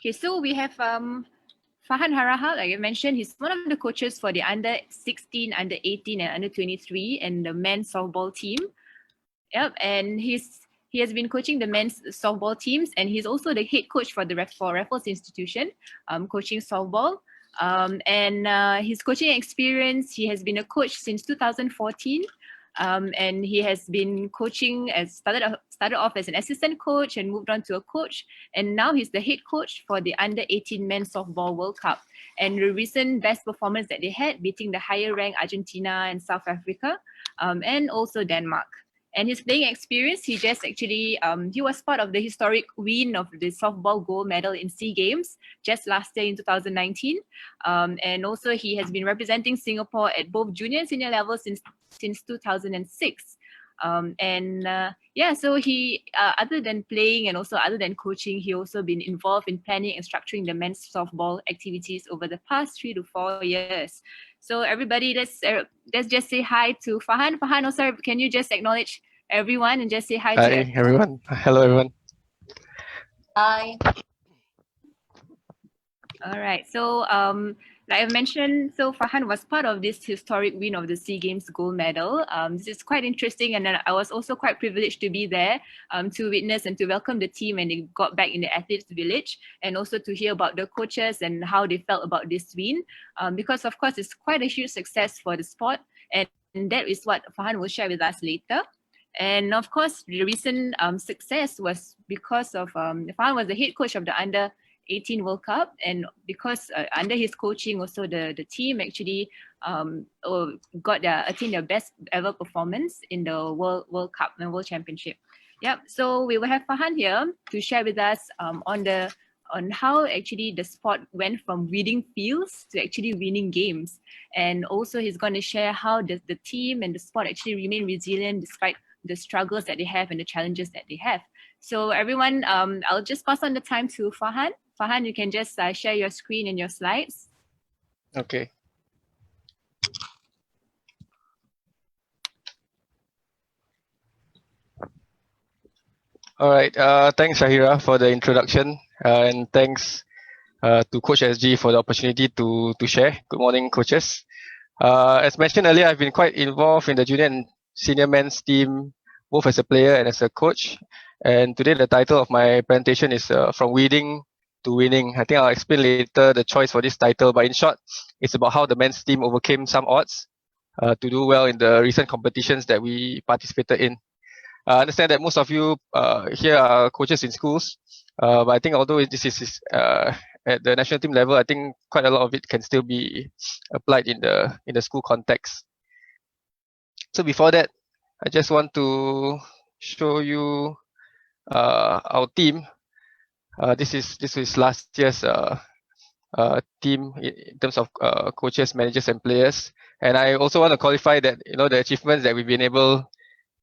Okay, so we have Farhan Harahap, like I mentioned, he's one of the coaches for the under 16, under 18, and under 23 and the men's softball team. Yep, and he has been coaching the men's softball teams, and he's also the head coach for the Raffles Institution, coaching softball. And his coaching experience, he has been a coach since 2014. And he has been coaching started off as an assistant coach and moved on to a coach, and now he's the head coach for the under 18 men's softball World Cup, and the recent best performance that they had, beating the higher ranked Argentina and South Africa, and also Denmark. And his playing experience, he was part of the historic win of the softball gold medal in SEA Games just last year in 2019. And also he has been representing Singapore at both junior and senior levels since 2006. So he, other than playing and also other than coaching, he also been involved in planning and structuring the men's softball activities over the past 3 to 4 years. So everybody, let's just say hi to Farhan. Farhan, also, can you just acknowledge everyone and just say hi to everyone? Hi everyone. Hello everyone. Hi. All right. So like I mentioned, so Farhan was part of this historic win of the SEA Games gold medal. This is quite interesting, and then I was also quite privileged to be there to witness and to welcome the team when they got back in the athletes village, and also to hear about the coaches and how they felt about this win, because of course it's quite a huge success for the sport, and that is what Farhan will share with us later. And of course, the recent success was because of Farhan was the head coach of the under 18 World Cup, and because under his coaching also the team actually attained their best ever performance in the World Cup and World Championship. Yep. So we will have Farhan here to share with us on how actually the sport went from winning fields to actually winning games, and also he's going to share how the team and the sport actually remain resilient despite the struggles that they have and the challenges that they have. So everyone, I'll just pass on the time to Farhan. Farhan, you can just share your screen and your slides. Okay. All right. Thanks, Shahira, for the introduction, and thanks to CoachSG for the opportunity to share. Good morning, coaches. As mentioned earlier, I've been quite involved in the junior and senior men's team, both as a player and as a coach. And today, the title of my presentation is From Weeding to Winning. I think I'll explain later the choice for this title, but in short, it's about how the men's team overcame some odds to do well in the recent competitions that we participated in. I understand that most of you here are coaches in schools, but I think although this is at the national team level, I think quite a lot of it can still be applied in the school context. So before that, I just want to show you our team. This is last year's team in terms of coaches, managers, and players. And I also want to qualify that the achievements that we've been able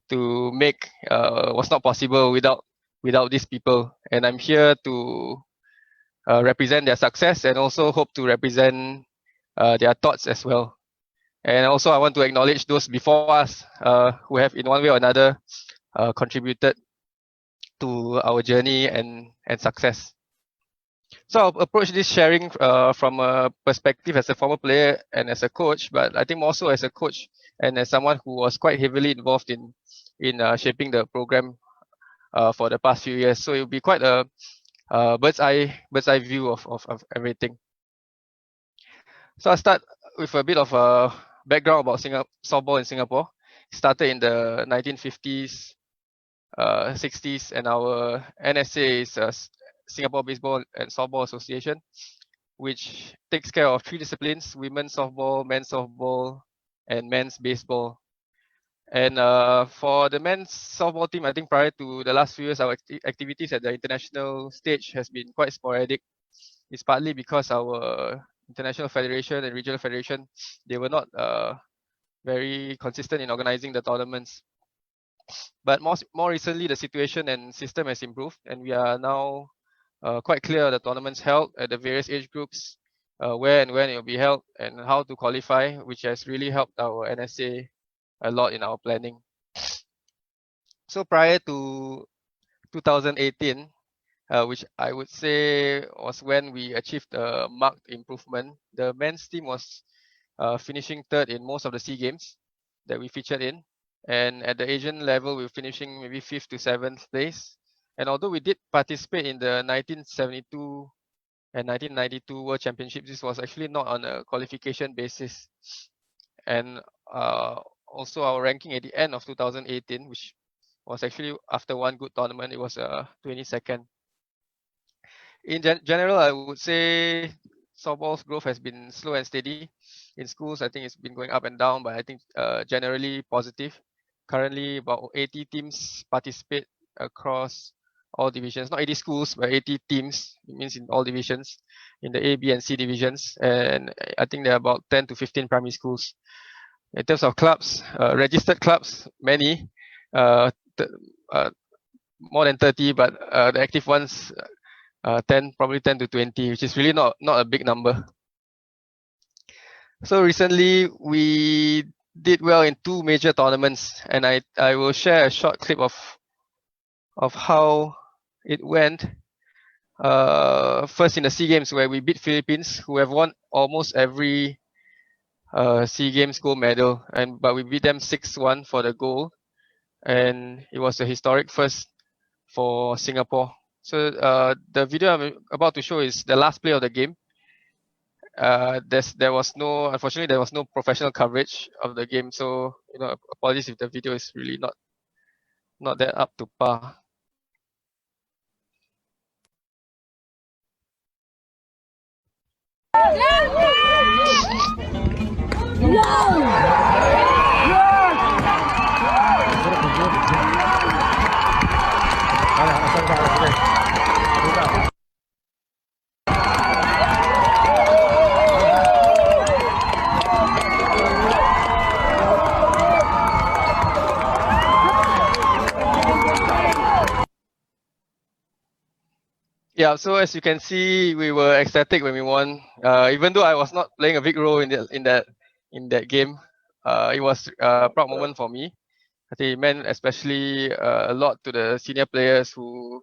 to make was not possible without these people. And I'm here to represent their success and also hope to represent their thoughts as well. And also I want to acknowledge those before us who have in one way or another contributed to our journey and success. So I'll approach this sharing from a perspective as a former player and as a coach, but I think more so as a coach and as someone who was quite heavily involved in shaping the program for the past few years. So it will be quite a bird's eye view of everything. So I'll start with a bit of a background about softball in Singapore. It started in the 1950s, 60s, and our NSA is Singapore Baseball and Softball Association, which takes care of 3 disciplines: women's softball, men's softball, and men's baseball. And for the men's softball team, I think prior to the last few years, our activities at the international stage has been quite sporadic. It's partly because our international federation and regional federation, they were not very consistent in organizing the tournaments. But more recently, the situation and system has improved, and we are now quite clear the tournaments held at the various age groups, where and when it will be held, and how to qualify, which has really helped our NSA a lot in our planning. So prior to 2018, which I would say was when we achieved a marked improvement. The men's team was finishing third in most of the SEA Games that we featured in. And at the Asian level, we were finishing maybe 5th to 7th place. And although we did participate in the 1972 and 1992 World Championships, this was actually not on a qualification basis. And also our ranking at the end of 2018, which was actually after one good tournament, it was 22nd. In general, I would say softball's growth has been slow and steady. In schools, I think it's been going up and down, but I think generally positive. Currently, about 80 teams participate across all divisions. Not 80 schools, but 80 teams. It means in all divisions, in the A, B, and C divisions. And I think there are about 10 to 15 primary schools. In terms of clubs, registered clubs, many, more than 30, but the active ones, 10, probably 10 to 20, which is really not a big number. So recently we did well in 2 major tournaments, and I will share a short clip of how it went. First in the SEA Games, where we beat Philippines, who have won almost every SEA Games gold medal, but we beat them 6-1 for the gold, and it was a historic first for Singapore. So the video I'm about to show is the last play of the game. Unfortunately, there was no professional coverage of the game, so apologies if the video is really not that up to par. Yeah, so as you can see, we were ecstatic when we won. Even though I was not playing a big role in that game, it was a proud moment for me. I think it meant especially a lot to the senior players who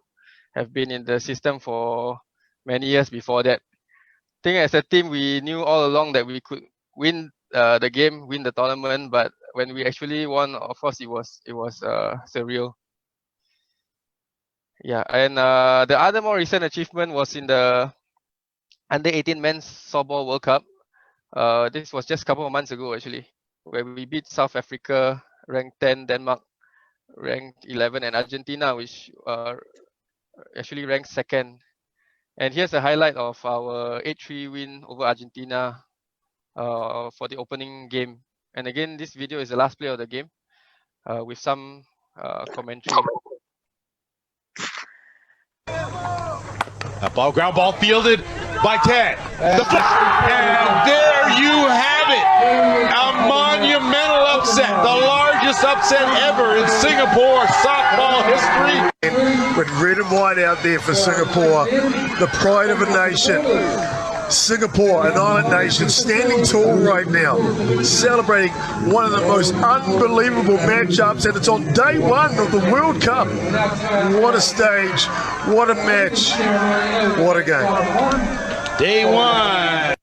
have been in the system for many years before that. I think as a team, we knew all along that we could win the game, win the tournament, but when we actually won, of course, it was surreal. Yeah, and the other more recent achievement was in the Under 18 Men's Softball World Cup. This was just a couple of months ago, actually, where we beat South Africa, ranked 10, Denmark, ranked 11, and Argentina, which actually ranked 2nd. And here's a highlight of our 8-3 win over Argentina for the opening game. And again, this video is the last play of the game with some commentary. That ball, ground ball fielded by Ted. And there you have it. A monumental upset. The largest upset ever in Singapore softball history. With red and white out there for Singapore, the pride of a nation. Singapore, an island nation, standing tall right now, celebrating one of the most unbelievable matchups, and it's on day 1 of the World Cup. What a stage, what a match, what a game. Day 1.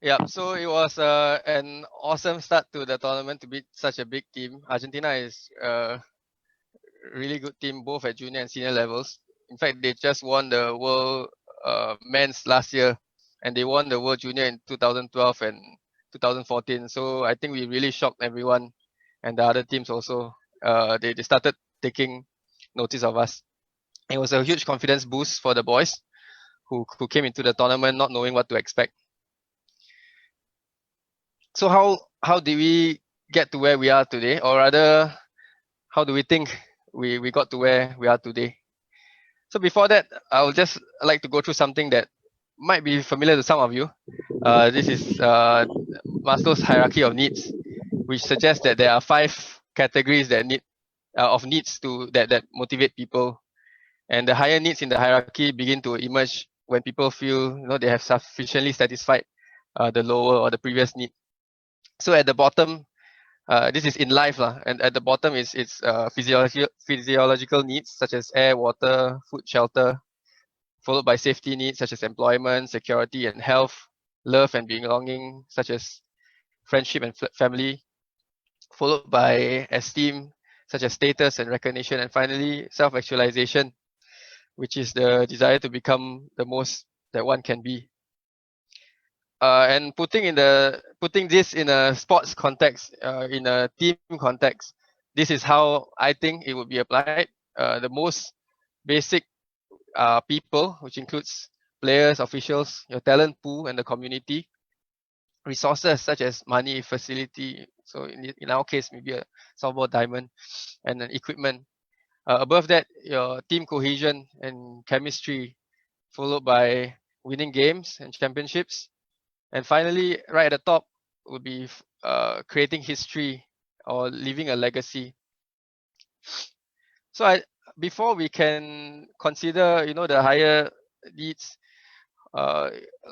Yeah, so it was an awesome start to the tournament to beat such a big team. Argentina is a really good team, both at junior and senior levels. In fact, they just won the World Men's last year, and they won the World Junior in 2012 and 2014. So I think we really shocked everyone, and the other teams also. They started taking notice of us. It was a huge confidence boost for the boys who came into the tournament not knowing what to expect. So how did we get to where we are today, or rather, how do we think we got to where we are today? So before that, I would just like to go through something that might be familiar to some of you. This is Maslow's hierarchy of needs, which suggests that there are 5 categories that needs that motivate people, and the higher needs in the hierarchy begin to emerge when people feel they have sufficiently satisfied the lower or the previous need. So at the bottom, This is in life lah, and at the bottom is its physiological needs such as air, water, food, shelter, followed by safety needs such as employment, security, and health, love and belonging such as friendship and family, followed by esteem such as status and recognition, and finally self-actualization, which is the desire to become the most that one can be. And putting this in a sports context, in a team context, this is how I think it would be applied. The most basic people, which includes players, officials, your talent pool, and the community. Resources such as money, facility. So in our case, maybe a softball diamond, and then equipment. Above that, your team cohesion and chemistry, followed by winning games and championships. And finally, right at the top would be creating history or leaving a legacy. So before we can consider, the higher needs,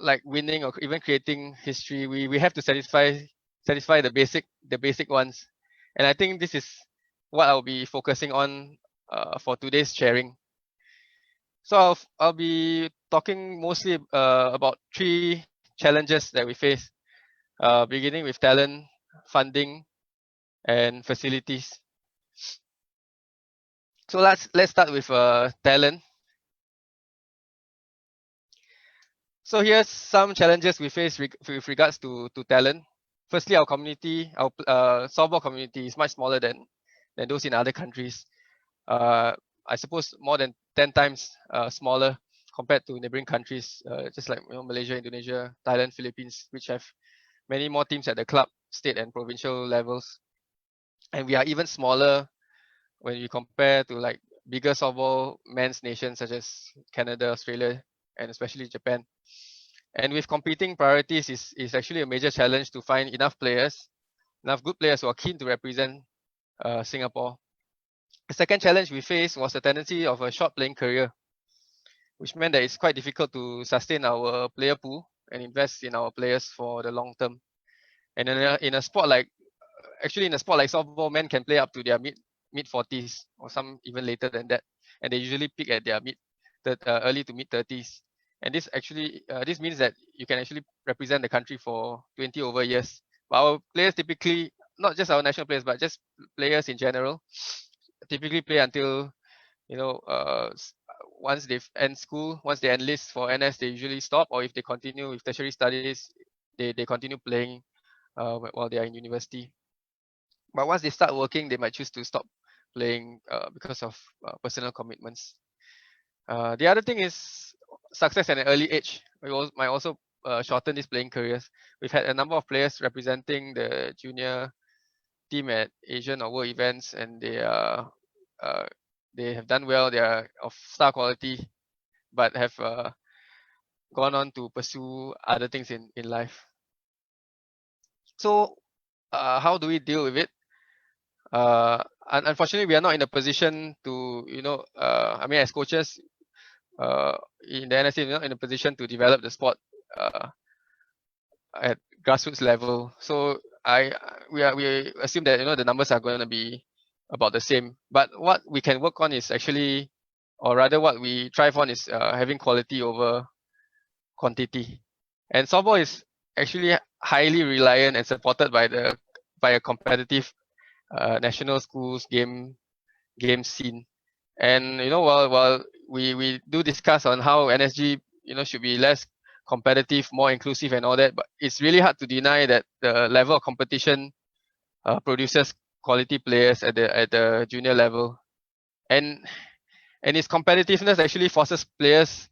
like winning or even creating history, we have to satisfy the basic ones. And I think this is what I'll be focusing on for today's sharing. So I'll be talking mostly about 3 challenges that we face, beginning with talent, funding, and facilities. So let's start with talent. So here's some challenges we face with regards to talent. Firstly, our community, our softball community is much smaller than those in other countries. I suppose more than 10 times smaller compared to neighboring countries, just like Malaysia, Indonesia, Thailand, Philippines, which have many more teams at the club, state, and provincial levels. And we are even smaller when you compare to like bigger softball men's nations such as Canada, Australia, and especially Japan. And with competing priorities is actually a major challenge to find enough good players who are keen to represent Singapore. The second challenge we faced was the tendency of a short playing career, which meant that it's quite difficult to sustain our player pool and invest in our players for the long term. And in a sport like softball, men can play up to their mid 40s or some even later than that, and they usually peak at their early to mid 30s. And this means that you can actually represent the country for 20 over years. But our players typically, not just our national players, but just players in general, typically play until once they end school, once they enlist for NS, they usually stop, or if they continue with tertiary studies, they continue playing while they are in university. But once they start working, they might choose to stop playing because of personal commitments. The other thing is success at an early age. We might also shorten these playing careers. We've had a number of players representing the junior team at Asian or world events, and they have done well. They are of star quality, but have gone on to pursue other things in life. So how do we deal with it? Unfortunately, we are not in a position to, as coaches in the NSA, we're not in a position to develop the sport at grassroots level. So we assume that the numbers are going to be about the same. But what we can work on is actually, or rather, what we thrive on is having quality over quantity. And softball is actually highly reliant and supported by a competitive national schools game scene. And while we do discuss on how NSG should be less competitive, more inclusive, and all that, but it's really hard to deny that the level of competition produces quality players at the junior level, and its competitiveness actually forces players,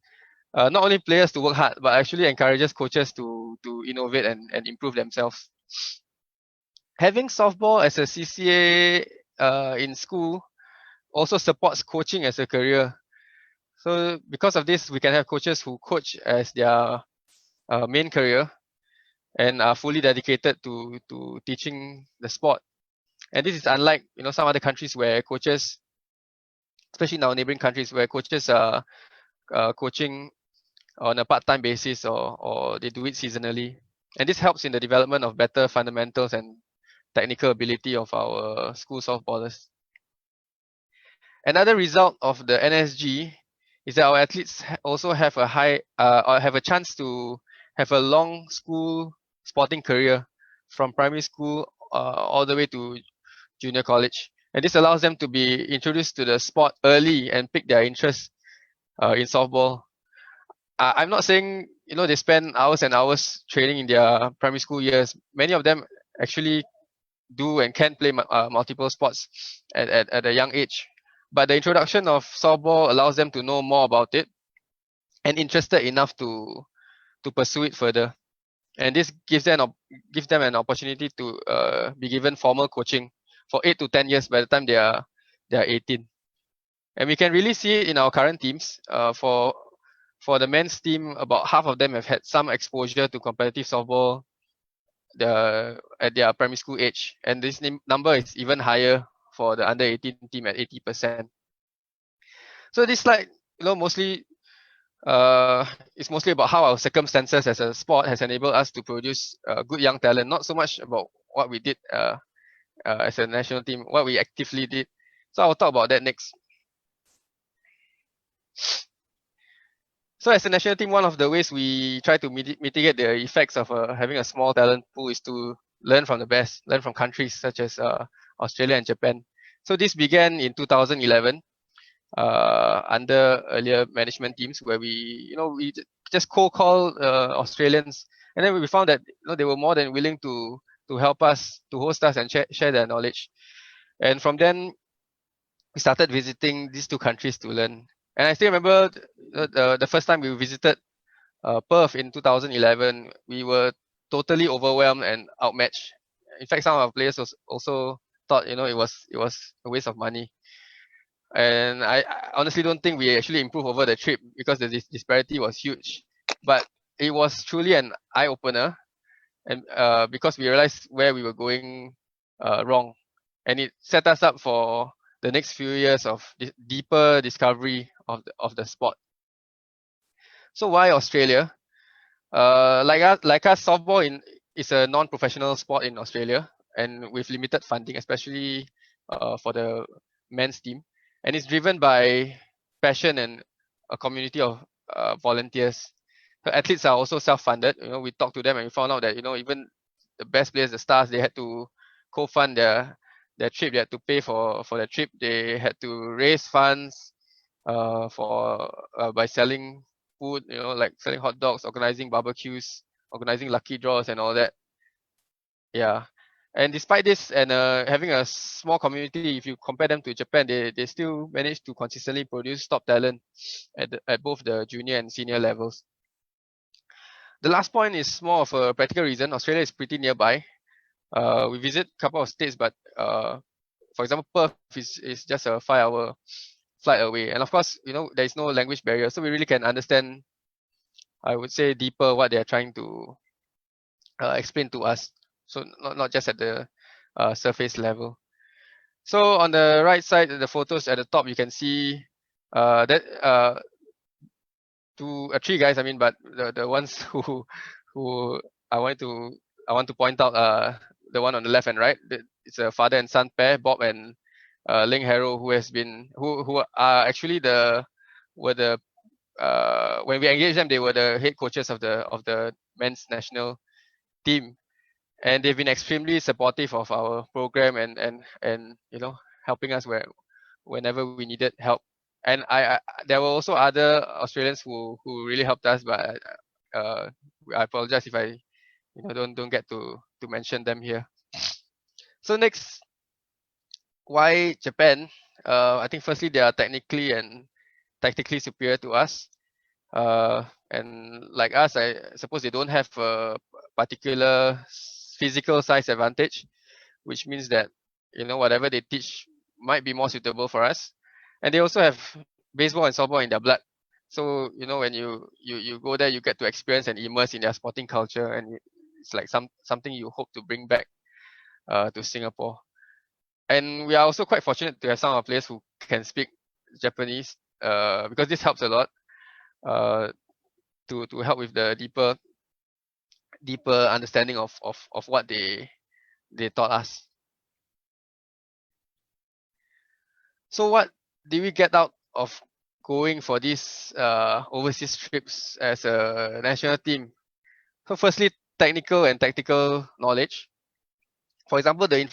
not only players to work hard, but actually encourages coaches to innovate and improve themselves. Having softball as a CCA in school also supports coaching as a career. So because of this, we can have coaches who coach as their main career and are fully dedicated to teaching the sport. And this is unlike some other countries where coaches, especially in our neighboring countries, where coaches are coaching on a part-time basis or they do it seasonally. And this helps in the development of better fundamentals and technical ability of our school softballers. Another result of the NSG is that our athletes also have a or have a chance to have a long school sporting career from primary school all the way to junior college. And this allows them to be introduced to the sport early and pick their interest in softball. I'm not saying they spend hours and hours training in their primary school years. Many of them actually do and can play multiple sports at a young age. But the introduction of softball allows them to know more about it and interested enough to pursue it further. And this gives them an opportunity to be given formal coaching for 8 to 10 years by the time they are 18. And we can really see it in our current teams. For the men's team, about half of them have had some exposure to competitive softball at their primary school age, and this number is even higher for the under 18 team at 80%. So this slide, mostly it's mostly about how our circumstances as a sport has enabled us to produce good young talent, not so much about what we did as a national team, what we actively did. So I'll talk about that next. So as a national team, one of the ways we try to mitigate the effects of having a small talent pool is to learn from the best, learn from countries such as Australia and Japan. So this began in 2011 under earlier management teams where we just cold call Australians, and then we found that they were more than willing to help us, to host us and share their knowledge. And from then we started visiting these two countries to learn. And I still remember the first time we visited Perth in 2011, we were totally overwhelmed and outmatched. In fact, some of our players also thought it was a waste of money. And I honestly don't think we actually improved over the trip because the disparity was huge. But it was truly an eye-opener, and because we realized where we were going wrong, and it set us up for the next few years of deeper discovery of the sport. So why Australia? Like us, softball is a non-professional sport in Australia, and with limited funding, especially for the men's team, and it's driven by passion and a community of volunteers. The athletes are also self-funded. We talked to them and we found out that even the best players, the stars, they had to co-fund their trip. They had to pay for their trip. They had to raise funds by selling food, like selling hot dogs, organizing barbecues, organizing lucky draws and all that. Yeah. And despite this and having a small community, if you compare them to Japan, they still manage to consistently produce top talent at both the junior and senior levels. The last point is more of a practical reason. Australia is pretty nearby. We visit a couple of states, but for example, Perth is just a 5-hour flight away. And of course, there is no language barrier, so we really can understand, I would say, deeper what they are trying to explain to us. So not just at the surface level. So on the right side, the photos at the top, you can see that three guys. I mean, but the ones who I want to point out, the one on the left and right. It's a father and son pair, Bob and Ling Harrow, who are actually when we engaged them, they were the head coaches of the men's national team, and they've been extremely supportive of our program and helping us whenever we needed help. And there were also other Australians who really helped us, but I apologize if I don't get to mention them here. So next, why Japan? I think firstly they are technically and tactically superior to us, and like us, I suppose they don't have a particular physical size advantage, which means that whatever they teach might be more suitable for us. And they also have baseball and softball in their blood, so when you go there, you get to experience and immerse in their sporting culture, and it's like something you hope to bring back to Singapore. And we are also quite fortunate to have some of our players who can speak Japanese, because this helps a lot to help with the deeper understanding of what they taught us. So what did we get out of going for these overseas trips as a national team? So firstly, technical and tactical knowledge. For example, the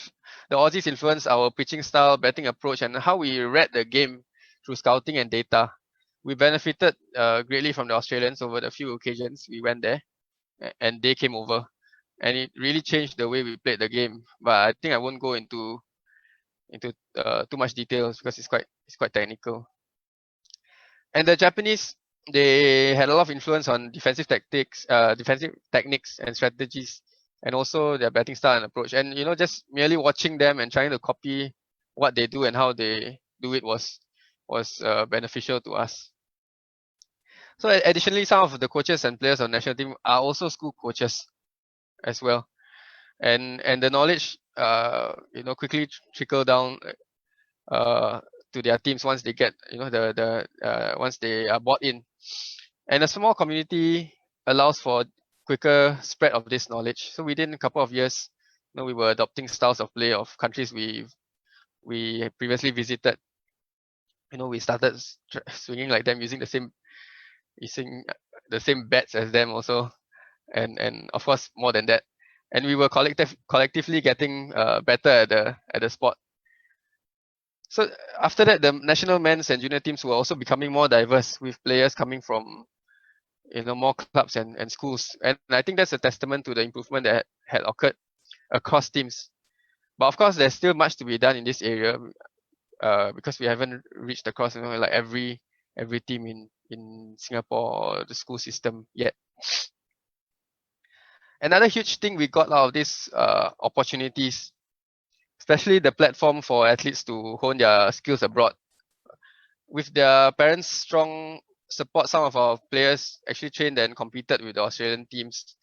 Aussies influenced our pitching style, batting approach, and how we read the game through scouting and data. We benefited greatly from the Australians over the few occasions we went there, and they came over, and it really changed the way we played the game. But I think I won't go into too much details because it's quite technical. And the Japanese, they had a lot of influence on defensive techniques and strategies, and also their batting style and approach. And just merely watching them and trying to copy what they do and how they do it was beneficial to us. So additionally, some of the coaches and players of the national team are also school coaches as well, and the knowledge quickly trickle down to their teams once they get once they are bought in. And a small community allows for quicker spread of this knowledge. So within a couple of years, we were adopting styles of play of countries we previously visited. We started swinging like them, using the same bats as them also, and of course more than that. And we were collectively getting better at the sport. So after that, the national men's and junior teams were also becoming more diverse, with players coming from more clubs and schools. And I think that's a testament to the improvement that had occurred across teams. But of course, there's still much to be done in this area, because we haven't reached across like every team in Singapore or the school system yet. Another huge thing we got out of these opportunities, especially the platform for athletes to hone their skills abroad. With their parents' strong support, some of our players actually trained and competed with the Australian teams.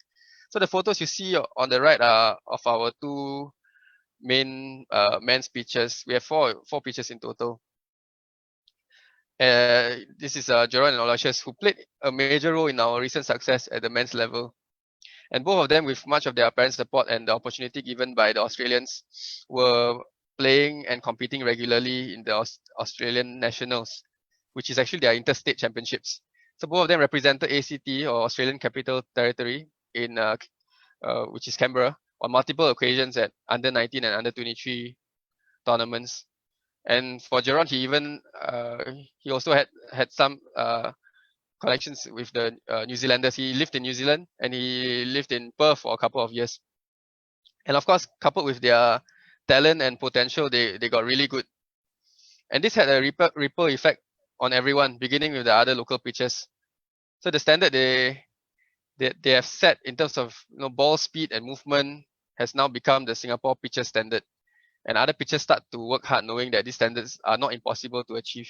So the photos you see on the right are of our two main men's pitchers. We have four pitchers in total. This is Jerome and Aloysius, who played a major role in our recent success at the men's level. And both of them, with much of their parents' support and the opportunity given by the Australians, were playing and competing regularly in the Australian Nationals, which is actually their interstate championships. So both of them represented ACT, or Australian Capital Territory, in which is Canberra, on multiple occasions at under 19 and under 23 tournaments. And for Jerome, he also had some connections with the New Zealanders. He lived in New Zealand and he lived in Perth for a couple of years. And of course, coupled with their talent and potential, they got really good. And this had a ripple effect on everyone, beginning with the other local pitchers. So the standard they have set in terms of ball speed and movement has now become the Singapore pitcher standard. And other pitchers start to work hard, knowing that these standards are not impossible to achieve.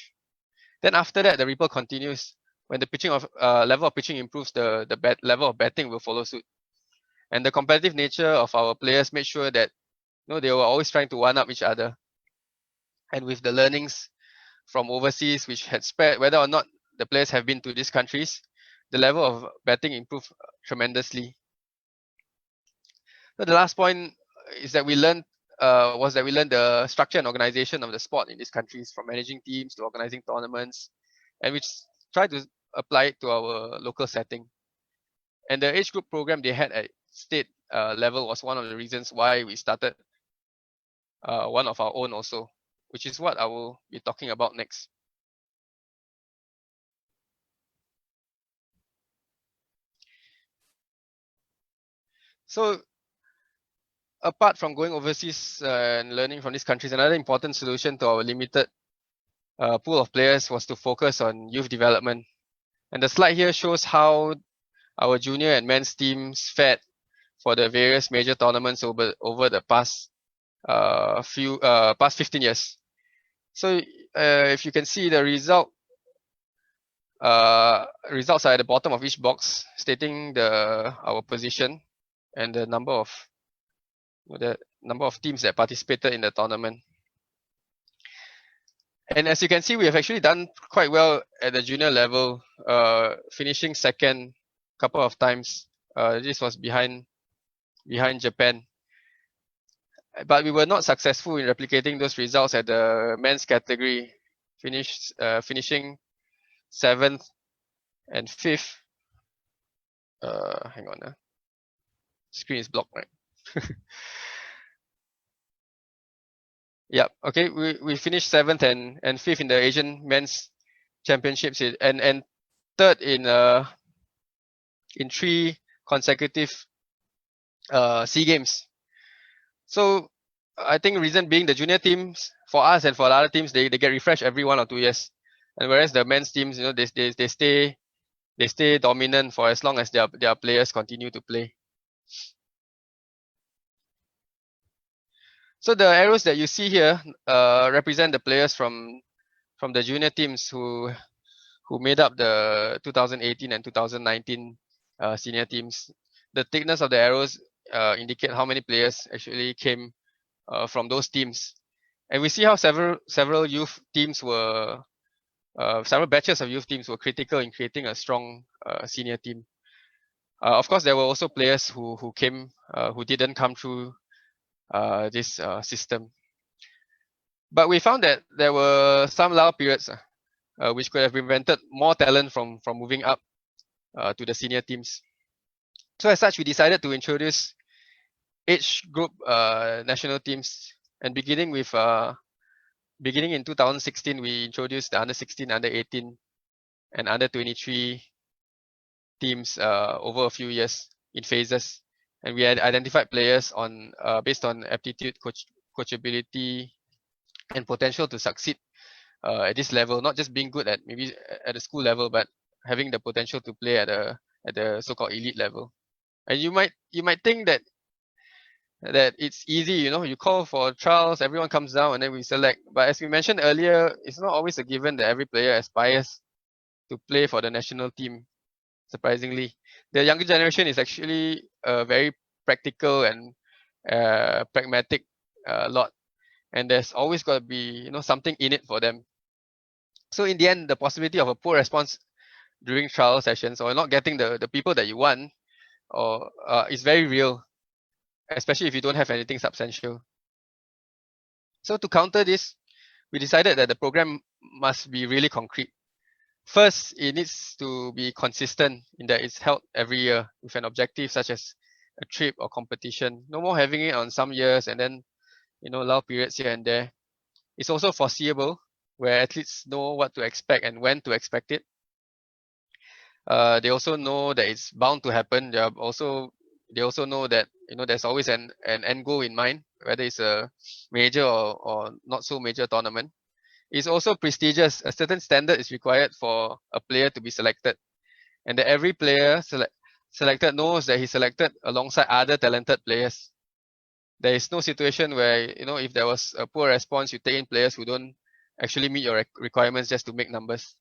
Then after that, the ripple continues. When the pitching level of pitching improves, the level of batting will follow suit. And the competitive nature of our players made sure that they were always trying to one up each other. And with the learnings from overseas, which had spread, whether or not the players have been to these countries, the level of batting improved tremendously. So the last point is that we learned the structure and organization of the sport in these countries, from managing teams to organizing tournaments, and we try to apply it to our local setting. And the age group program they had at state level was one of the reasons why we started one of our own also, which is what I will be talking about next. So apart from going overseas and learning from these countries, another important solution to our limited pool of players was to focus on youth development. And the slide here shows how our junior and men's teams fared for the various major tournaments over the past 15 years. So if you can see, the results are at the bottom of each box, stating our position and the number of teams that participated in the tournament. And as you can see, we have actually done quite well at the junior level, finishing second a couple of times. This was behind Japan. but we were not successful in replicating those results at the men's category, finishing 7th and 5th. Hang on, screen is blocked, right? Yep. Okay, we finished 7th and 5th in the Asian men's championships, and 3rd in 3 consecutive SEA Games. So I think reason being the junior teams for us and for the other teams, they get refreshed every 1 or 2 years, and whereas the men's teams, they stay dominant for as long as their players continue to play. So the arrows that you see here represent the players from the junior teams who made up the 2018 and 2019 senior teams. The thickness of the arrows indicate how many players actually came from those teams, and we see how several youth teams were several batches of youth teams were critical in creating a strong senior team. Of course, there were also players who came who didn't come through this system, but we found that there were some lull periods which could have prevented more talent from moving up to the senior teams. So as such, we decided to introduce age group national teams, and beginning in 2016, we introduced the under 16, under 18, and under 23 teams over a few years in phases, and we had identified players on based on aptitude, coachability, and potential to succeed at this level, not just being good at maybe at the school level, but having the potential to play at the so-called elite level. And you might think that it's easy, you call for trials, everyone comes down, and then we select. But as we mentioned earlier, it's not always a given that every player aspires to play for the national team. Surprisingly, the younger generation is actually a very practical and pragmatic lot, and there's always got to be something in it for them. So in the end, the possibility of a poor response during trial sessions or not getting the people that you want or is very real, especially if you don't have anything substantial. So to counter this, we decided that the program must be really concrete. First, it needs to be consistent in that it's held every year with an objective such as a trip or competition. No more having it on some years and then lull periods here and there. It's also foreseeable, where athletes know what to expect and when to expect it. They also know that it's bound to happen. They also know that there's always an end goal in mind, whether it's a major or not so major tournament. It's also prestigious. A certain standard is required for a player to be selected, and that every player selected knows that he's selected alongside other talented players. There is no situation where if there was a poor response, you take in players who don't actually meet your requirements just to make numbers.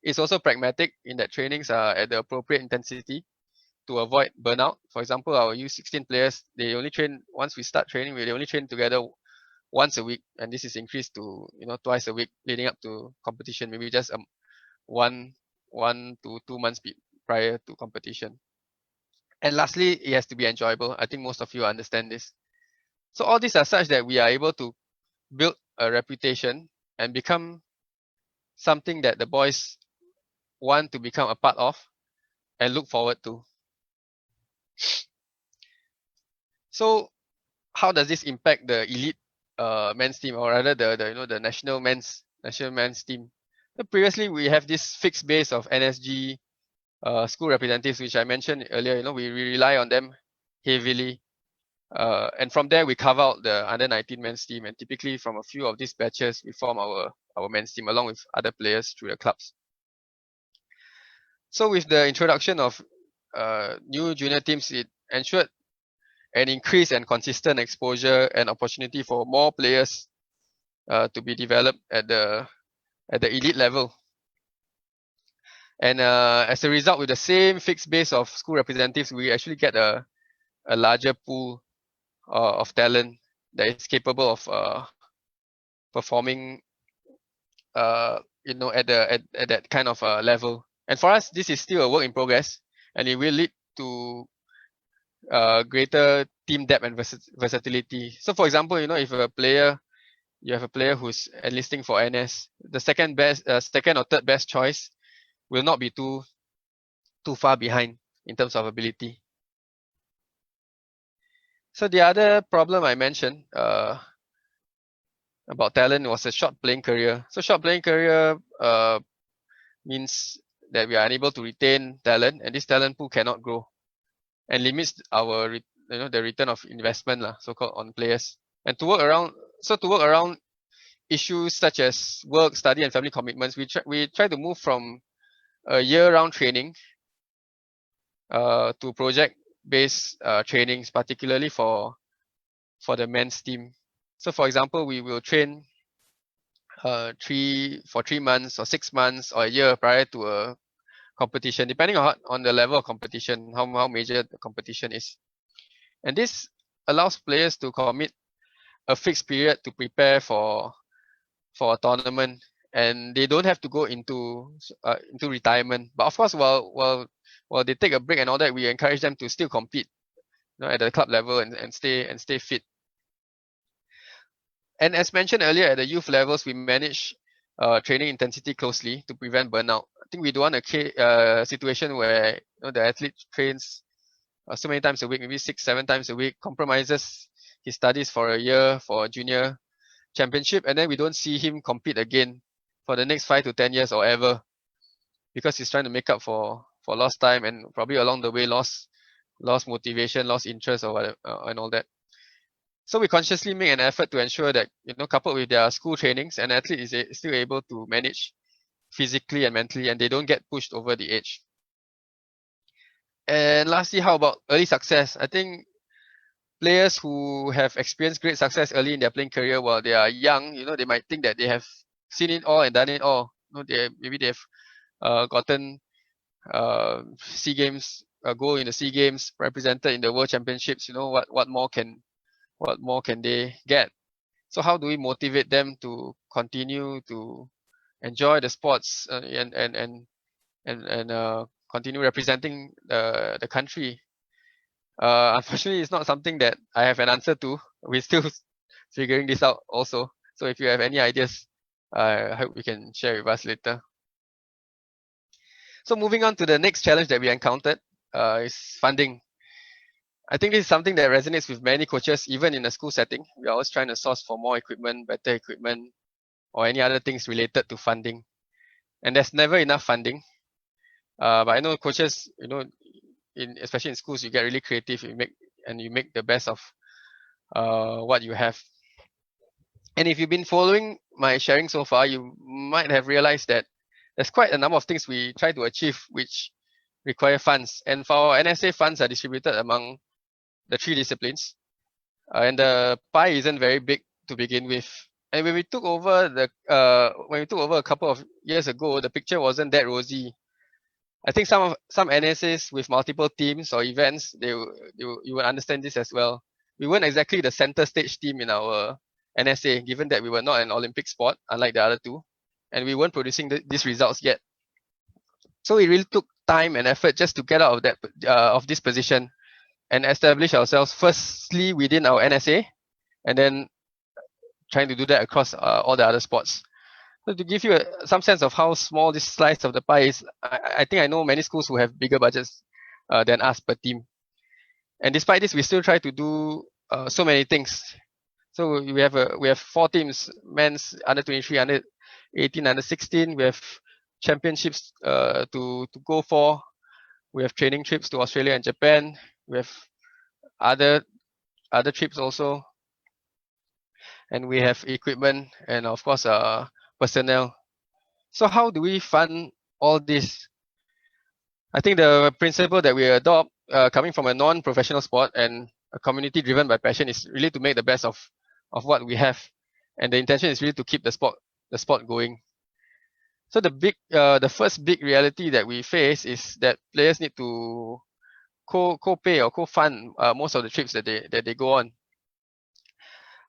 It's also pragmatic in that trainings are at the appropriate intensity to avoid burnout. For example, our U16 players, they only train once we start training. They only train together once a week, and this is increased to twice a week leading up to competition. Maybe just 1 to 2 months prior to competition. And lastly, it has to be enjoyable. I think most of you understand this. So all these are such that we are able to build a reputation and become something that the boys want to become a part of and look forward to. So how does this impact the elite men's team, or rather the national men's team? So previously we have this fixed base of NSG school representatives, which I mentioned earlier. We rely on them heavily. And from there, we carve out the under 19 men's team, and typically from a few of these batches, we form our men's team along with other players through the clubs. So with the introduction of new junior teams, it ensured an increase and consistent exposure and opportunity for more players to be developed at the elite level. And as a result, with the same fixed base of school representatives, we actually get a larger pool of talent that is capable of performing at that kind of level. And for us, this is still a work in progress, and it will lead to greater team depth and versatility. So for example, if you have a player who's enlisting for NS, the second or third best choice will not be too far behind in terms of ability. So the other problem I mentioned about talent was a short playing career. So short playing career means that we are unable to retain talent, and this talent pool cannot grow, and limits our the return of investment so-called on players. And to work around issues such as work, study, and family commitments, we try to move from a year-round training to project-based trainings, particularly for the men's team. So for example, we will train 3 months or 6 months or a year prior to a competition, depending on the level of competition, how major the competition is. And this allows players to commit a fixed period to prepare for a tournament, and they don't have to go into retirement. But of course, while they take a break and all that, we encourage them to still compete, at the club level and stay fit. And as mentioned earlier, at the youth levels, we manage training intensity closely to prevent burnout. I think we don't want a situation where the athlete trains so many times a week, maybe 6-7 times a week, compromises his studies for a year for a junior championship, and then we don't see him compete again for the next 5 to 10 years or ever, because he's trying to make up for lost time, and probably along the way lost motivation, lost interest, or whatever, and all that. So we consciously make an effort to ensure that, coupled with their school trainings, an athlete is still able to manage physically and mentally, and they don't get pushed over the edge. And lastly, how about early success? I think players who have experienced great success early in their playing career while they are young, they might think that they have seen it all and done it all. Maybe they've gotten SEA Games, gold in the SEA Games, represented in the World Championships. What more can they get? So how do we motivate them to continue to enjoy the sports and continue representing the country? Unfortunately, it's not something that I have an answer to. We're still figuring this out also. So if you have any ideas, I hope you can share with us later. So moving on to the next challenge that we encountered is funding. I think this is something that resonates with many coaches, even in a school setting. We're always trying to source for more equipment, better equipment, or any other things related to funding. And there's never enough funding. But I know coaches, especially in schools, you get really creative. You make the best of what you have. And if you've been following my sharing so far, you might have realized that there's quite a number of things we try to achieve which require funds. And for our NSA, funds are distributed among the 3 disciplines. And the pie isn't very big to begin with. And when we took over a couple of years ago, the picture wasn't that rosy. I think some NSAs with multiple teams or events, you will understand this as well. We weren't exactly the center stage team in our NSA, given that we were not an Olympic sport, unlike the other 2, and we weren't producing these results yet. So it really took time and effort just to get out of this position and establish ourselves firstly within our NSA, and then trying to do that across all the other sports. So to give you some sense of how small this slice of the pie is, I think I know many schools who have bigger budgets than us per team. And despite this, we still try to do so many things. So we have 4 teams: men's under 23, under 18, under 16. We have championships to go for. We have training trips to Australia and Japan. We have other trips also, and we have equipment and of course personnel. So how do we fund all this? I think the principle that we adopt, coming from a non-professional sport and a community driven by passion, is really to make the best of what we have, and the intention is really to keep the sport going. So the first big reality that we face is that players need to co-pay or co-fund most of the trips that they go on.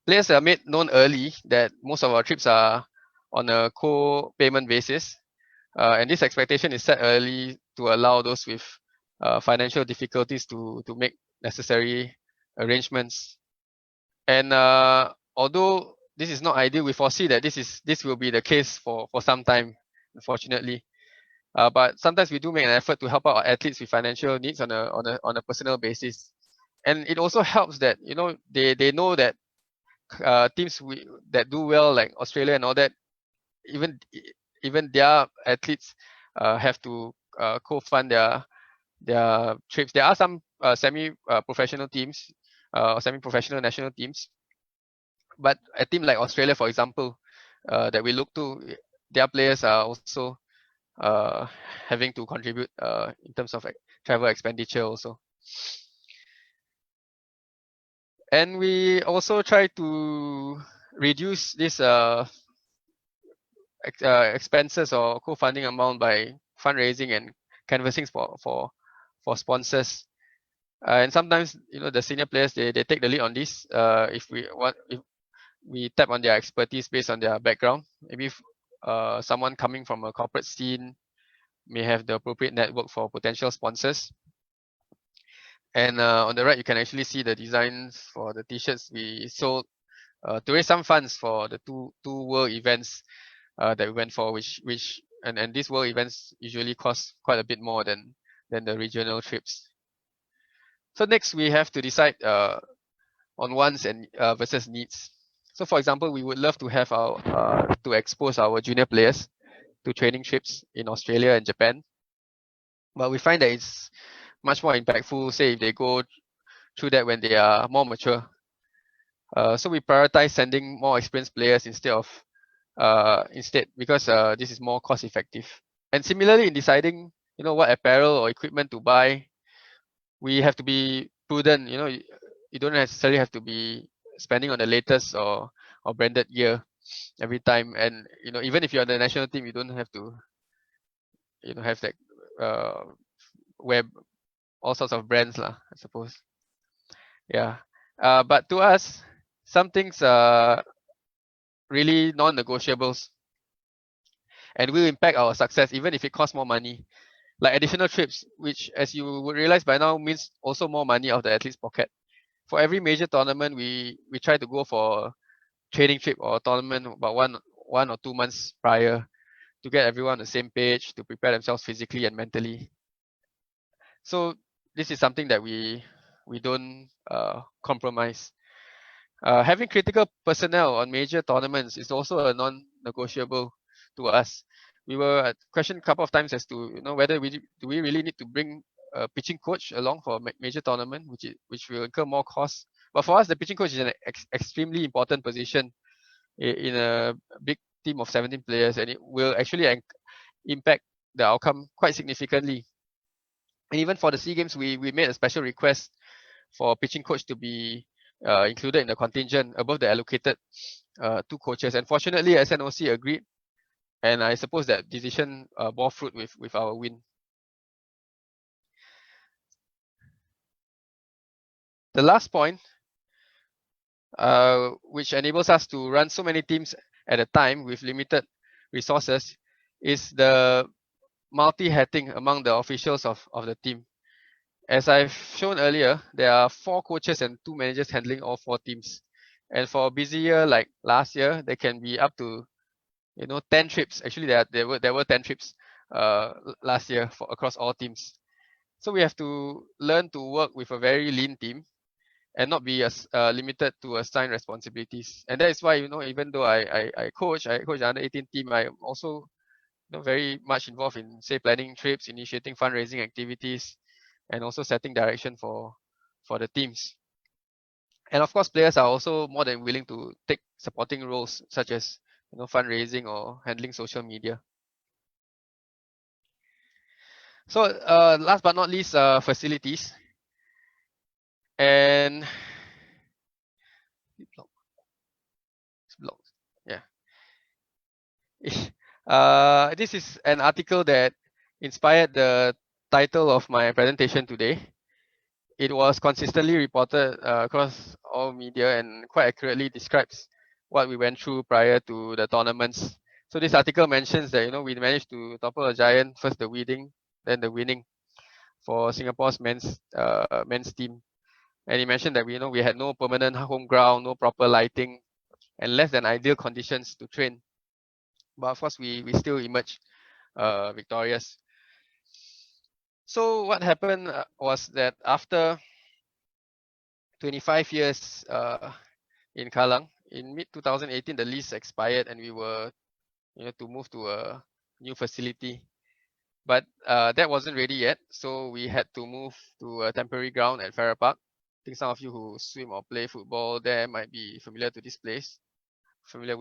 Players are made known early that most of our trips are on a co-payment basis, and this expectation is set early to allow those with financial difficulties to make necessary arrangements. And although this is not ideal, we foresee that this will be the case for some time, unfortunately. But sometimes we do make an effort to help out our athletes with financial needs on a personal basis. And it also helps that they know that teams that do well, like Australia and all that, even their athletes have to co-fund their trips. There are some semi-professional teams or semi-professional national teams, but a team like Australia, for example, that we look to, their players are also having to contribute in terms of travel expenditure also. And we also try to reduce this expenses or co-funding amount by fundraising and canvassing for sponsors. And sometimes the senior players they take the lead on this. If we tap on their expertise based on their background, maybe if, someone coming from a corporate scene may have the appropriate network for potential sponsors. And on the right, you can actually see the designs for the t-shirts we sold to raise some funds for the two world events that we went for, and these world events usually cost quite a bit more than the regional trips. So next we have to decide on wants and versus needs. So for example, we would love to have to expose our junior players to training trips in Australia and Japan, but we find that it's much more impactful, say if they go through that when they are more mature. So we prioritize sending more experienced players instead because this is more cost effective. And similarly, in deciding what apparel or equipment to buy, we have to be prudent. You don't necessarily have to be spending on the latest or branded gear every time. And even if you're on the national team, you don't have to have that wear all sorts of brands lah, I suppose. Yeah. But to us, some things are really non-negotiables and will impact our success even if it costs more money. Like additional trips, which as you would realize by now means also more money out of the athlete's pocket. For every major tournament, we try to go for a training trip or a tournament about one or 2 months prior to get everyone on the same page, to prepare themselves physically and mentally. So this is something that we don't compromise. Having critical personnel on major tournaments is also a non-negotiable to us. We were questioned a couple of times as to whether we really need to bring a pitching coach along for a major tournament, which will incur more costs. But for us, the pitching coach is an extremely important position in a big team of 17 players, and it will actually impact the outcome quite significantly. And even for the SEA Games, we made a special request for pitching coach to be included in the contingent above the allocated 2 coaches. And fortunately, SNOC agreed, and I suppose that decision bore fruit with our win. The last point, which enables us to run so many teams at a time with limited resources, is the multi-hatting among the officials of the team. As I've shown earlier, there are 4 coaches and 2 managers handling all 4 teams. And for a busy year like last year, there can be up to 10 trips. Actually, there were 10 trips last year across all teams. So we have to learn to work with a very lean team and not be as limited to assigned responsibilities. And that is why even though I coach the under 18 team, I'm also very much involved in, say, planning trips, initiating fundraising activities, and also setting direction for the teams. And of course, players are also more than willing to take supporting roles such as fundraising or handling social media. So last but not least, facilities. And yeah. This is an article that inspired the title of my presentation today. It was consistently reported across all media and quite accurately describes what we went through prior to the tournaments. So this article mentions that we managed to topple a giant, first the winning, then the winning for Singapore's men's team. And he mentioned that we had no permanent home ground, no proper lighting, and less than ideal conditions to train. But of course, we still emerged victorious. So what happened was that after 25 years in Kallang, in mid 2018, the lease expired, and we were to move to a new facility. But that wasn't ready yet, so we had to move to a temporary ground at Farah Park. I think some of you who swim or play football there might be familiar with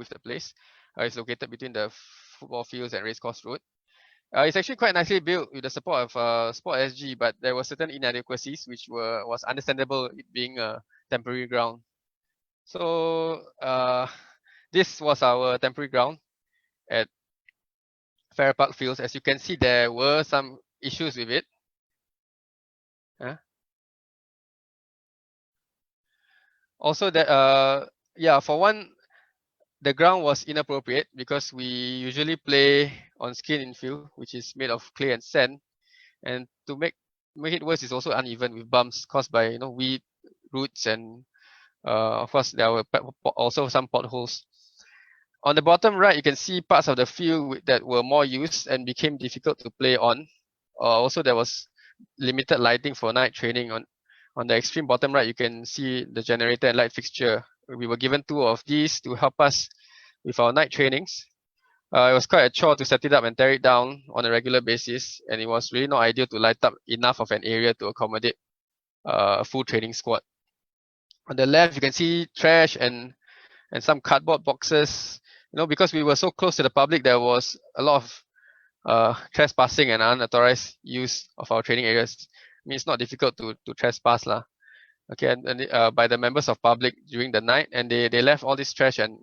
the place. It's located between the football fields and Racecourse Road. It's actually quite nicely built with the support of CoachSG, but there were certain inadequacies which was understandable, it being a temporary ground. So this was our temporary ground at Farah Park Fields. As you can see, there were some issues with it. Also, that for one, the ground was inappropriate because we usually play on skin in field, which is made of clay and sand, and to make it worse, it's also uneven with bumps caused by weed, roots, and of course there were also some potholes. On the bottom right, you can see parts of the field that were more used and became difficult to play on. Also, there was limited lighting for night training. On the extreme bottom right, you can see the generator and light fixture. We were given 2 of these to help us with our night trainings. It was quite a chore to set it up and tear it down on a regular basis, and it was really not ideal to light up enough of an area to accommodate a full training squad. On the left, you can see trash and some cardboard boxes. Because we were so close to the public, there was a lot of trespassing and unauthorized use of our training areas. I mean, it's not difficult to trespass lah. Okay, and by the members of public during the night, and they left all this trash and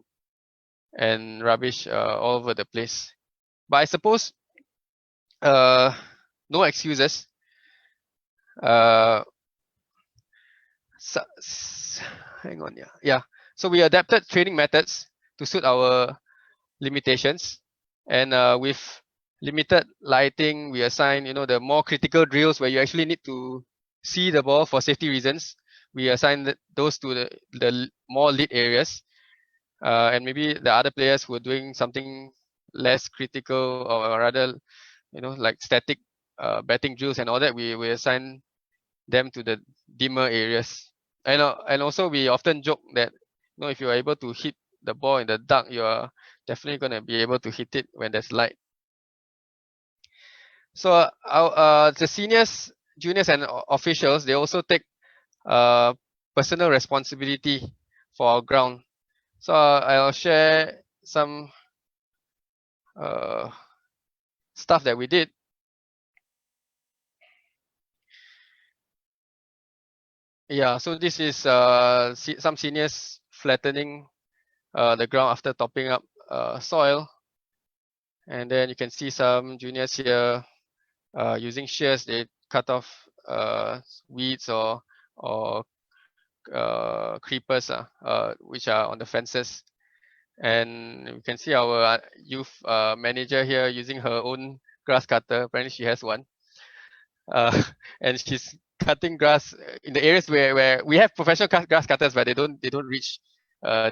rubbish all over the place. But I suppose no excuses. Hang on, yeah. So we adapted training methods to suit our limitations, and with limited lighting, we assign the more critical drills where you actually need to see the ball for safety reasons. We assign those to the more lit areas, and maybe the other players who are doing something less critical, or rather like static batting drills and all that, we assign them to the dimmer areas. And also we often joke that if you are able to hit the ball in the dark, you are definitely going to be able to hit it when there's light. So the seniors, juniors, and officials, they also take personal responsibility for our ground. So I'll share some stuff that we did. Yeah, so this is some seniors flattening the ground after topping up soil. And then you can see some juniors here using shears. They cut off weeds or creepers which are on the fences. And you can see our youth manager here using her own grass cutter. Apparently she has one. And she's cutting grass in the areas where we have professional grass cutters, but they don't reach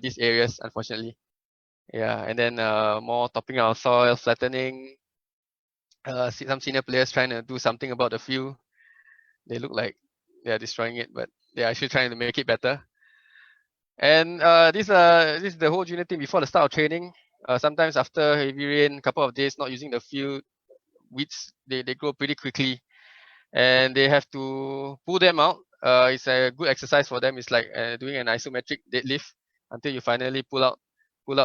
these areas, unfortunately. Yeah, and then more topping our soil, flattening. Some senior players trying to do something about the field. They look like they are destroying it, but they're actually trying to make it better. And this is the whole junior team before the start of training. Sometimes after heavy rain, a couple of days not using the field, weeds they grow pretty quickly, and they have to pull them out. It's a good exercise for them. It's like doing an isometric deadlift until you finally pull out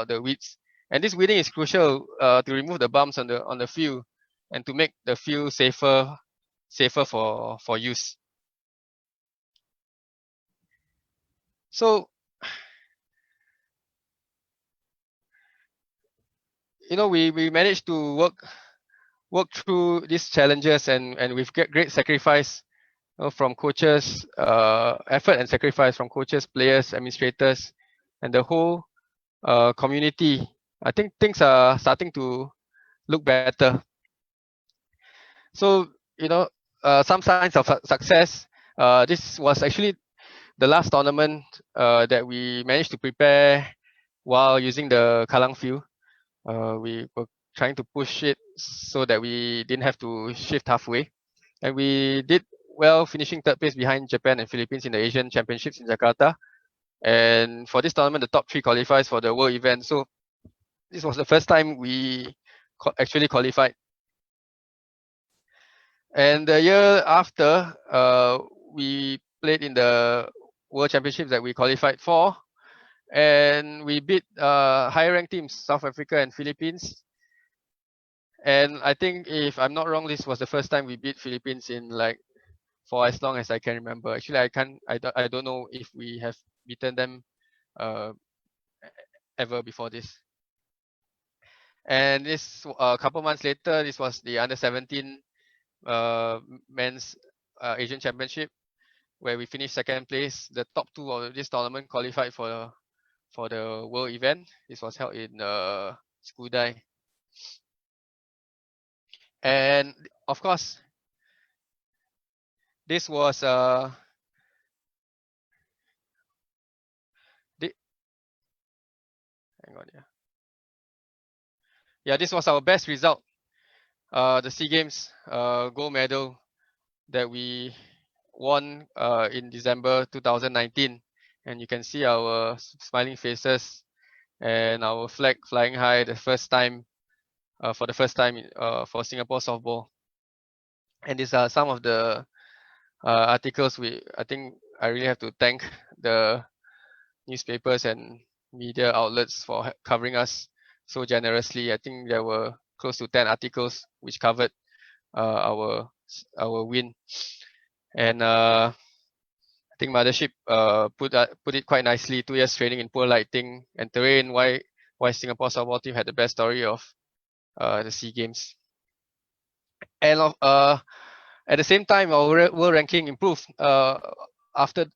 the weeds. And this weeding is crucial to remove the bumps on the field and to make the field safer for use. So we managed to work through these challenges and with great sacrifice from coaches, effort and sacrifice from coaches, players, administrators, and the whole community. I think things are starting to look better. So some signs of success. This was actually the last tournament that we managed to prepare while using the Kallang field. We were trying to push it so that we didn't have to shift halfway. And we did well, finishing third place behind Japan and Philippines in the Asian Championships in Jakarta. And for this tournament, the top 3 qualifies for the world event. So this was the first time we actually qualified. And the year after, we played in the World Championships that we qualified for. And we beat higher ranked teams, South Africa and Philippines. And I think, if I'm not wrong, this was the first time we beat Philippines in for as long as I can remember. Actually, I don't know if we have beaten them ever before this. And this a couple months later, this was the under 17 men's Asian Championship, where we finished second place. The top 2 of this tournament qualified for the world event. This was held in Skudai. And of course, this was hang on, this was our best result. The SEA Games gold medal that we won in December 2019. And you can see our smiling faces and our flag flying high for the first time for Singapore softball. And these are some of the articles. I think I really have to thank the newspapers and media outlets for covering us so generously. I think there were close to 10 articles which covered our win. And I think Mothership put it quite nicely. 2 years training in poor lighting and terrain. Why Singapore softball team had the best story of the SEA Games. And at the same time, our world ranking improved after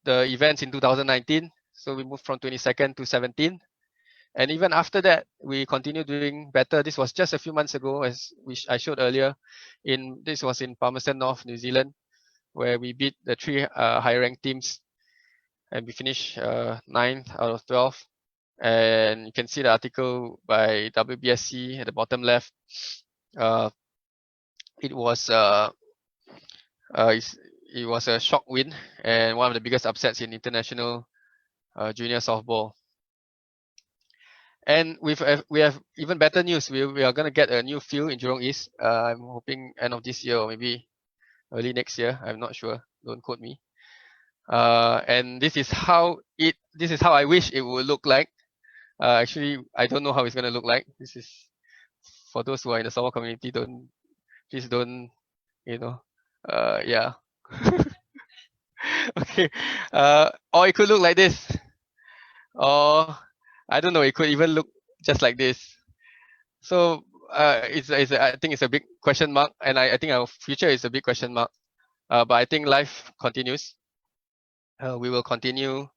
the events in 2019. So we moved from 22nd to 17. And even after that, we continued doing better. This was just a few months ago, as I showed earlier. This was in Palmerston North, New Zealand, where we beat the 3 higher ranked teams, and we finished 9th out of 12. And you can see the article by WBSC at the bottom left. It was a shock win and one of the biggest upsets in international junior softball. And we have even better news. We are going to get a new field in Jurong East. I'm hoping end of this year or maybe early next year. I'm not sure. Don't quote me. And this is how I wish it would look like. Actually, I don't know how it's going to look like. This is for those who are in the softball community. Please don't, yeah. Okay. Or it could look like this. Or I don't know. It could even look just like this. So I think it's a big question mark, and I think our future is a big question mark. But I think life continues. We will continue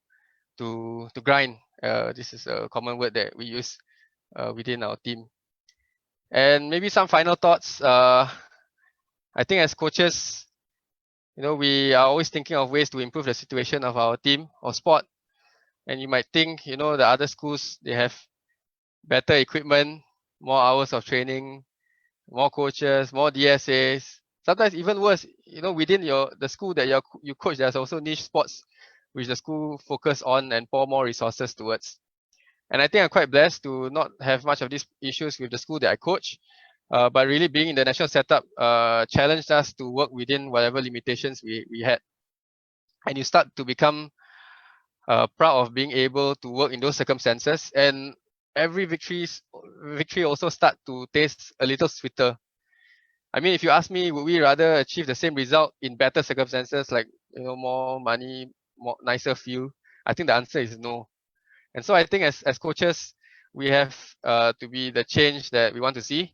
to grind. This is a common word that we use within our team. And maybe some final thoughts. I think as coaches, we are always thinking of ways to improve the situation of our team or sport. And you might think, the other schools, they have better equipment, more hours of training, more coaches, more DSAs. Sometimes even worse, within the school that you coach, there's also niche sports which the school focus on and pour more resources towards. And I think I'm quite blessed to not have much of these issues with the school that I coach. But really being in the national setup challenged us to work within whatever limitations we had. And you start to become proud of being able to work in those circumstances. And every victory also start to taste a little sweeter. I mean, if you ask me, would we rather achieve the same result in better circumstances, like more money, more nicer field? I think the answer is no. And so I think as coaches, we have to be the change that we want to see.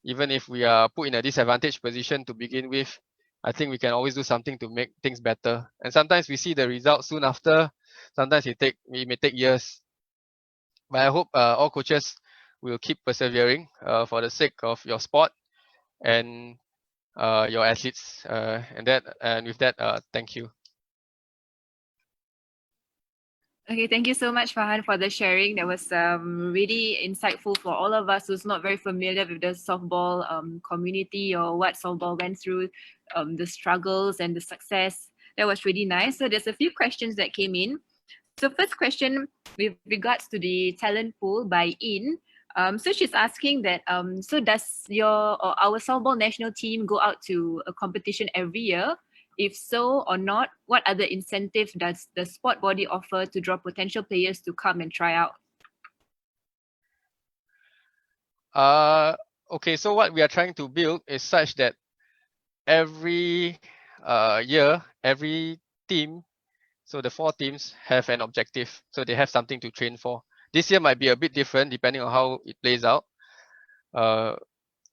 Even if we are put in a disadvantaged position to begin with, I think we can always do something to make things better. And sometimes we see the results soon after. Sometimes it may take years. But I hope all coaches will keep persevering for the sake of your sport and your athletes. And with that, thank you. Okay, thank you so much, Farhan, for the sharing. That was really insightful for all of us who's not very familiar with the softball community or what softball went through, the struggles and the success. That was really nice. So there's a few questions that came in. So first question with regards to the talent pool by In. So she's asking that, so does your or our softball national team go out to a competition every year? If so or not, what other incentive does the sport body offer to draw potential players to come and try out? Okay, so what we are trying to build is such that every year, every team, so the 4 teams have an objective. So they have something to train for. This year might be a bit different depending on how it plays out.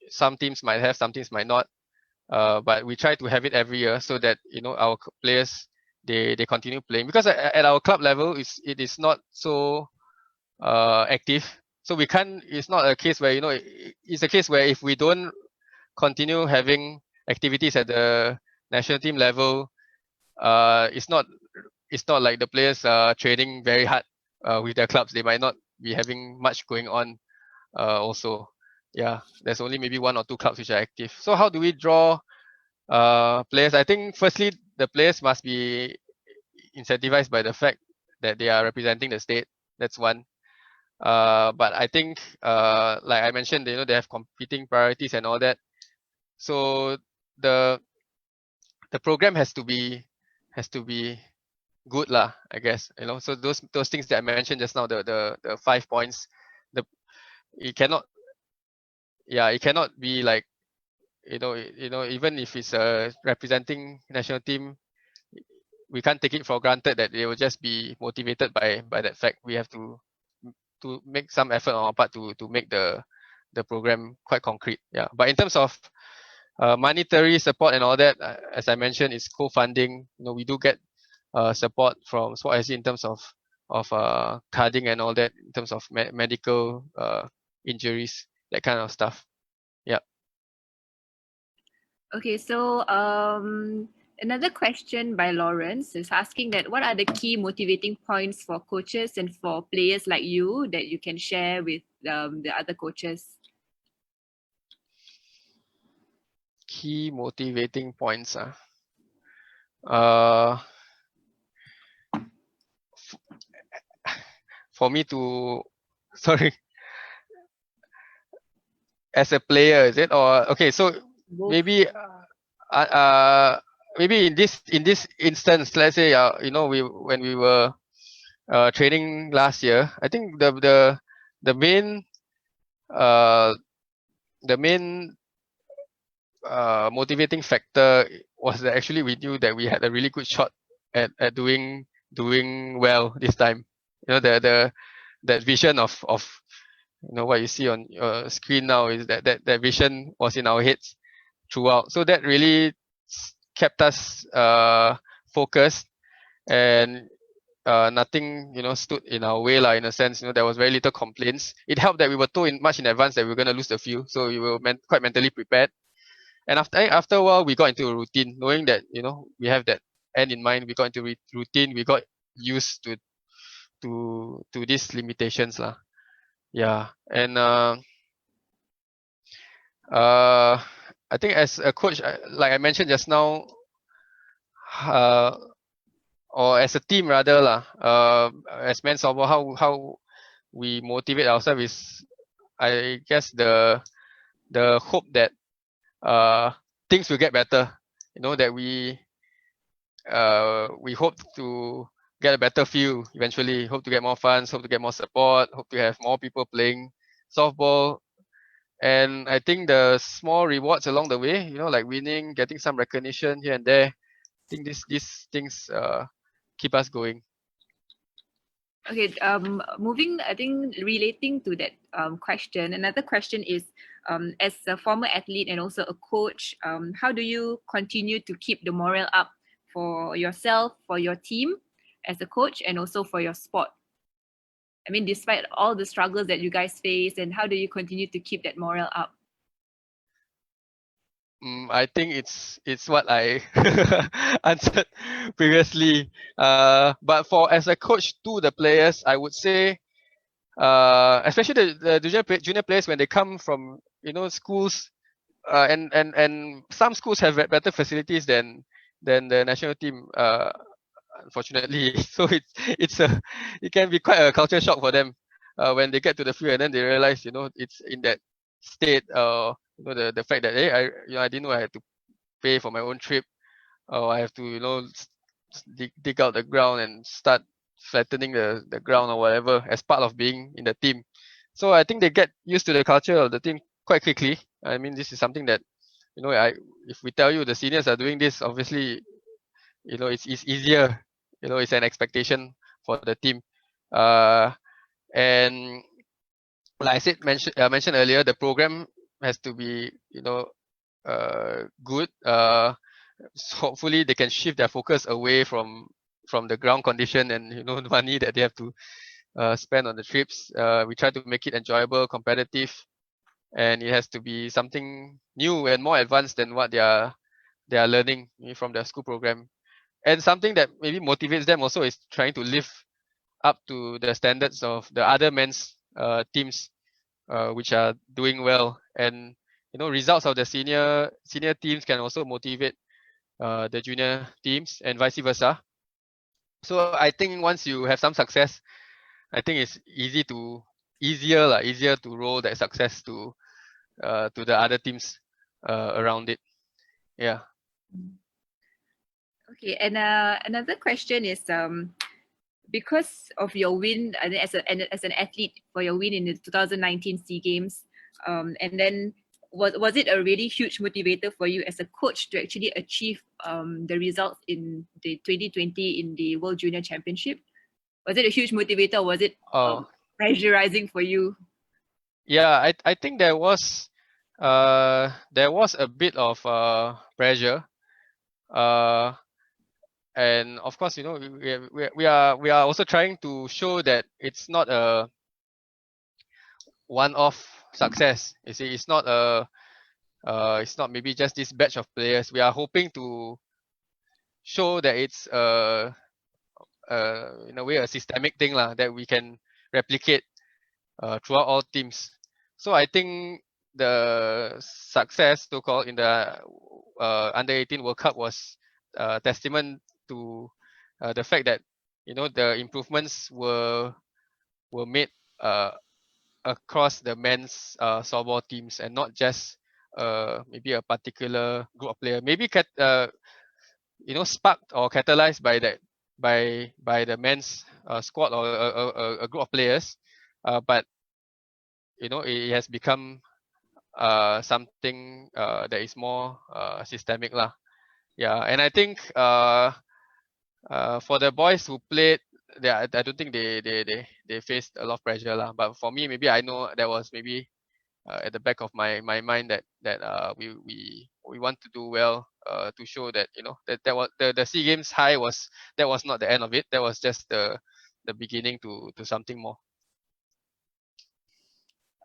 Some teams might have, some teams might not. But we try to have it every year so that our players they continue playing, because at our club level it is not so active. So we can't. It's not a case where it's a case where if we don't continue having activities at the national team level, it's not like the players are training very hard with their clubs. They might not be having much going on. Also, yeah, there's only maybe 1 or 2 clubs which are active. So how do we draw players? I think firstly the players must be incentivized by the fact that they are representing the state. That's one. But I think like I mentioned, they have competing priorities and all that. So the program has to be good lah, I guess. So those things that I mentioned just now, the 5 points, it cannot be like even if it's a representing national team, we can't take it for granted that they will just be motivated by that fact. We have to make some effort on our part to make the program quite concrete. Yeah, but in terms of monetary support and all that, as I mentioned, it's co-funding. We do get support from CoachSG in terms of carding and all that, in terms of medical injuries, that kind of stuff. Yeah. Okay, so another question by Lawrence is asking that what are the key motivating points for coaches and for players like you that you can share with the other coaches? Key motivating points. For me to, sorry, as a player, is it? Or okay, so maybe maybe in this instance, let's say when we were training last year, I think the main motivating factor was that actually we knew that we had a really good shot at doing well this time. That vision of what you see on your screen now is that vision was in our heads throughout. So that really kept us focused, and nothing stood in our way in a sense. There was very little complaints. It helped that we were told much in advance that we were going to lose the field, so we were quite mentally prepared. And after a while, we got into a routine, knowing that we have that end in mind. We got into routine. We got used to these limitations lah. Yeah, and I think as a coach, like I mentioned just now, or as a team rather lah, as men's softball, how we motivate ourselves is, I guess, the hope that things will get better. That we hope to get a better feel eventually. Hope to get more funds. Hope to get more support. Hope to have more people playing softball. And I think the small rewards along the way, like winning, getting some recognition here and there, I think these things keep us going. Okay, moving, I think relating to that question, another question is, as a former athlete and also a coach, how do you continue to keep the morale up for yourself, for your team as a coach, and also for your sport? I mean, despite all the struggles that you guys face, and how do you continue to keep that morale up? I think it's what I answered previously. But for as a coach to the players, I would say, especially the junior players when they come from schools, and some schools have better facilities than the national team. Unfortunately, so it can be quite a culture shock for them when they get to the field and then they realize it's in that state. The fact that I didn't know I had to pay for my own trip, or I have to dig out the ground and start flattening the ground or whatever as part of being in the team. So I think they get used to the culture of the team quite quickly. I mean, this is something that if we tell you the seniors are doing this, obviously it's easier. It's an expectation for the team. And like I mentioned earlier, the program has to be good. So hopefully they can shift their focus away from the ground condition and the money that they have to spend on the trips. We try to make it enjoyable, competitive, and it has to be something new and more advanced than what they are learning from their school program. And something that maybe motivates them also is trying to live up to the standards of the other men's teams, which are doing well. And results of the senior teams can also motivate the junior teams and vice versa. So I think once you have some success, I think it's easier to roll that success to the other teams around it. Yeah. Okay, and another question is because of your win as an athlete for your win in the 2019 SEA Games, and then was it a really huge motivator for you as a coach to actually achieve the results in the 2020 in the World Junior Championship? Was it a huge motivator, or was it pressurizing for you? Yeah, I think there was a bit of pressure, and of course we are also trying to show that it's not a one-off success. You see, it's not maybe just this batch of players. We are hoping to show that it's in a way a systemic thing that we can replicate throughout all teams. So I think the success so-called in the under 18 World Cup was testament to the fact that the improvements were made across the men's softball teams and not just maybe a particular group of players. Maybe sparked or catalyzed by that by the men's squad or a group of players, but it has become something that is more systemic lah. Yeah, and I think for the boys who played, I don't think they faced a lot of pressure lah. But for me, maybe I know that was maybe at the back of my mind that we want to do well to show that that was the SEA Games high was not the end of it. That was just the beginning to something more.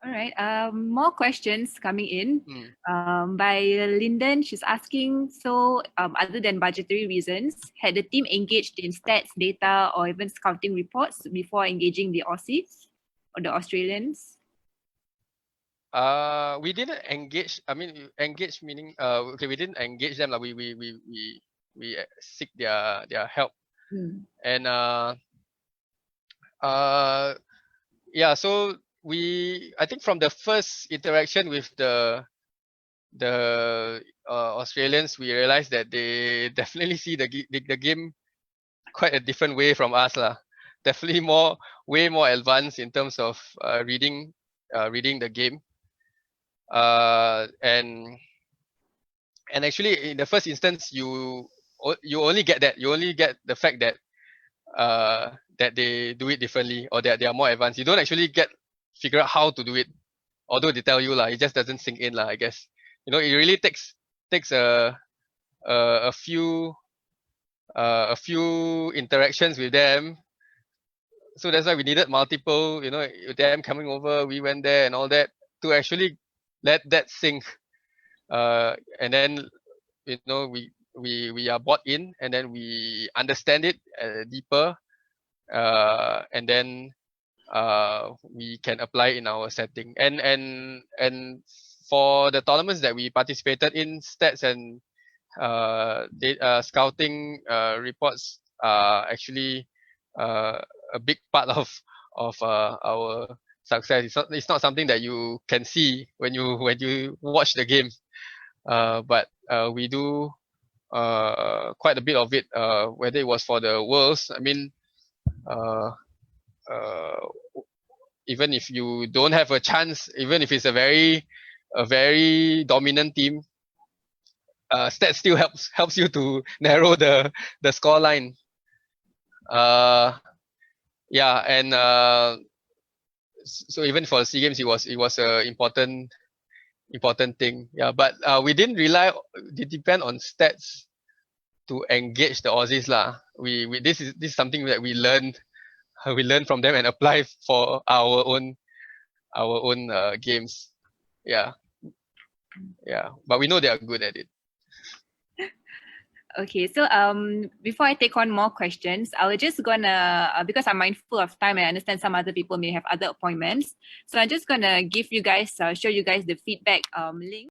All right. More questions coming in by Lyndon. She's asking, so other than budgetary reasons, had the team engaged in stats, data, or even scouting reports before engaging the Aussies or the Australians? We didn't engage. I mean, engage meaning we didn't engage them. We seek their help. And yeah, so I think from the first interaction with the Australians, we realized that they definitely see the game quite a different way from us lah. Definitely way more advanced in terms of reading the game. And actually in the first instance you only get that. You only get the fact that that they do it differently or that they are more advanced. You don't actually figure out how to do it, although they tell you lah. It just doesn't sink in lah, I guess. It really takes a few interactions with them. So that's why we needed multiple, them coming over, we went there and all that to actually let that sink. and then we are bought in, and then we understand it deeper, and then we can apply in our setting. And for the tournaments that we participated in, stats and scouting reports are actually a big part of our success. It's not something that you can see when you watch the game, but we do quite a bit of it. Whether it was for the Worlds, I mean, even if you don't have a chance, even if it's a very dominant team, stats still helps you to narrow the score line. Yeah, and so even for the SEA Games, it was a important thing. Yeah, but we didn't depend on stats to engage the Aussies lah. This is something that we learned from them and apply for our own games. Yeah, but we know they are good at it. Okay, so before I take on more questions, I was just gonna, because I'm mindful of time and I understand some other people may have other appointments, so I'm just gonna give you guys, show you guys the feedback link.